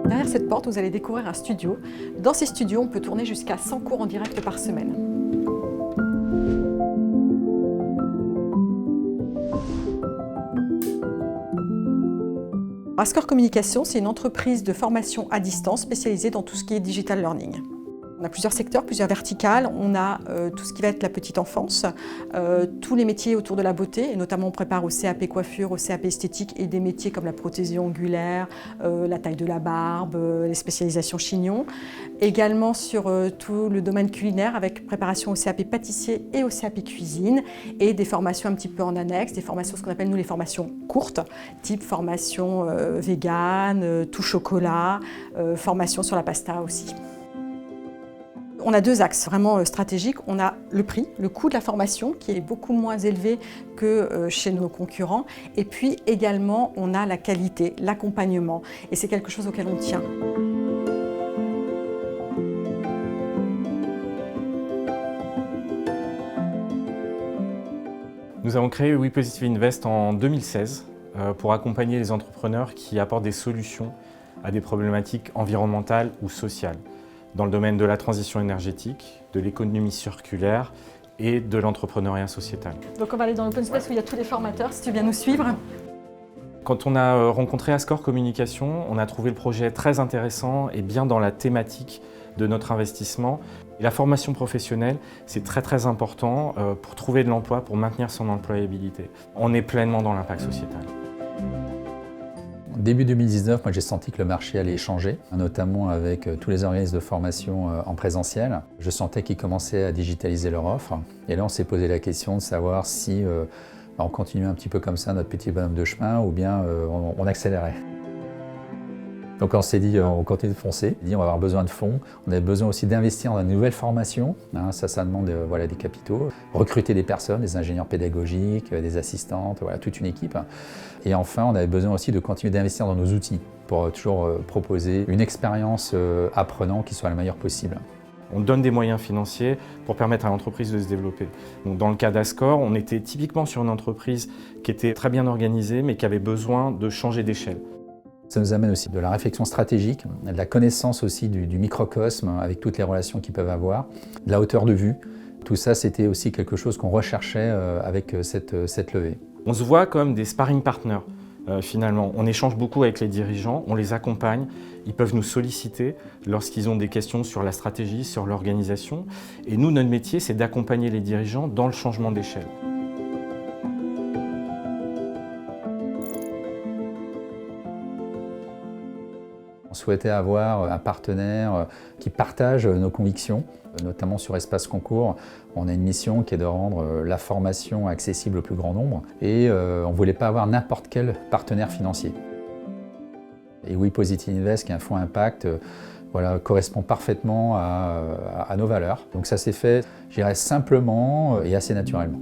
Derrière cette porte, vous allez découvrir un studio. Dans ces studios, on peut tourner jusqu'à 100 cours en direct par semaine. Ascore Communication, c'est une entreprise de formation à distance spécialisée dans tout ce qui est digital learning. On a plusieurs secteurs, plusieurs verticales. On a tout ce qui va être la petite enfance, tous les métiers autour de la beauté, et notamment on prépare au CAP coiffure, au CAP esthétique et des métiers comme la prothésie ongulaire, la taille de la barbe, les spécialisations chignon. Également sur tout le domaine culinaire avec préparation au CAP pâtissier et au CAP cuisine et des formations un petit peu en annexe, des formations, ce qu'on appelle nous les formations courtes, type formation vegan, tout chocolat, formation sur la pasta aussi. On a deux axes vraiment stratégiques. On a le prix, le coût de la formation qui est beaucoup moins élevé que chez nos concurrents. Et puis également, on a la qualité, l'accompagnement. Et c'est quelque chose auquel on tient. Nous avons créé We Positive Invest en 2016 pour accompagner les entrepreneurs qui apportent des solutions à des problématiques environnementales ou sociales, dans le domaine de la transition énergétique, de l'économie circulaire et de l'entrepreneuriat sociétal. Donc on va aller dans l'open space où il y a tous les formateurs, si tu viens nous suivre. Quand on a rencontré Ascore Communication, on a trouvé le projet très intéressant et bien dans la thématique de notre investissement. Et la formation professionnelle, c'est très important pour trouver de l'emploi, pour maintenir son employabilité. On est pleinement dans l'impact sociétal. Début 2019, moi j'ai senti que le marché allait changer, notamment avec tous les organismes de formation en présentiel. Je sentais qu'ils commençaient à digitaliser leur offre. Et là, on s'est posé la question de savoir si on continuait un petit peu comme ça notre petit bonhomme de chemin ou bien on accélérait. Donc on s'est dit, on continue de foncer, on va avoir besoin de fonds, on a besoin aussi d'investir dans de nouvelles formations, ça demande des capitaux, recruter des personnes, des ingénieurs pédagogiques, des assistantes, toute une équipe. Et enfin, on avait besoin aussi de continuer d'investir dans nos outils pour toujours proposer une expérience apprenant qui soit la meilleure possible. On donne des moyens financiers pour permettre à l'entreprise de se développer. Donc dans le cas d'Ascore, on était typiquement sur une entreprise qui était très bien organisée mais qui avait besoin de changer d'échelle. Ça nous amène aussi de la réflexion stratégique, de la connaissance aussi du microcosme avec toutes les relations qu'ils peuvent avoir, de la hauteur de vue. Tout ça, c'était aussi quelque chose qu'on recherchait avec cette levée. On se voit comme des sparring partners finalement. On échange beaucoup avec les dirigeants, on les accompagne, ils peuvent nous solliciter lorsqu'ils ont des questions sur la stratégie, sur l'organisation. Et nous, notre métier, c'est d'accompagner les dirigeants dans le changement d'échelle. On souhaitait avoir un partenaire qui partage nos convictions, notamment sur Espace Concours. On a une mission qui est de rendre la formation accessible au plus grand nombre et on ne voulait pas avoir n'importe quel partenaire financier. Et We Positive Invest, qui est un fonds impact, correspond parfaitement à nos valeurs. Donc ça s'est fait, je dirais, simplement et assez naturellement.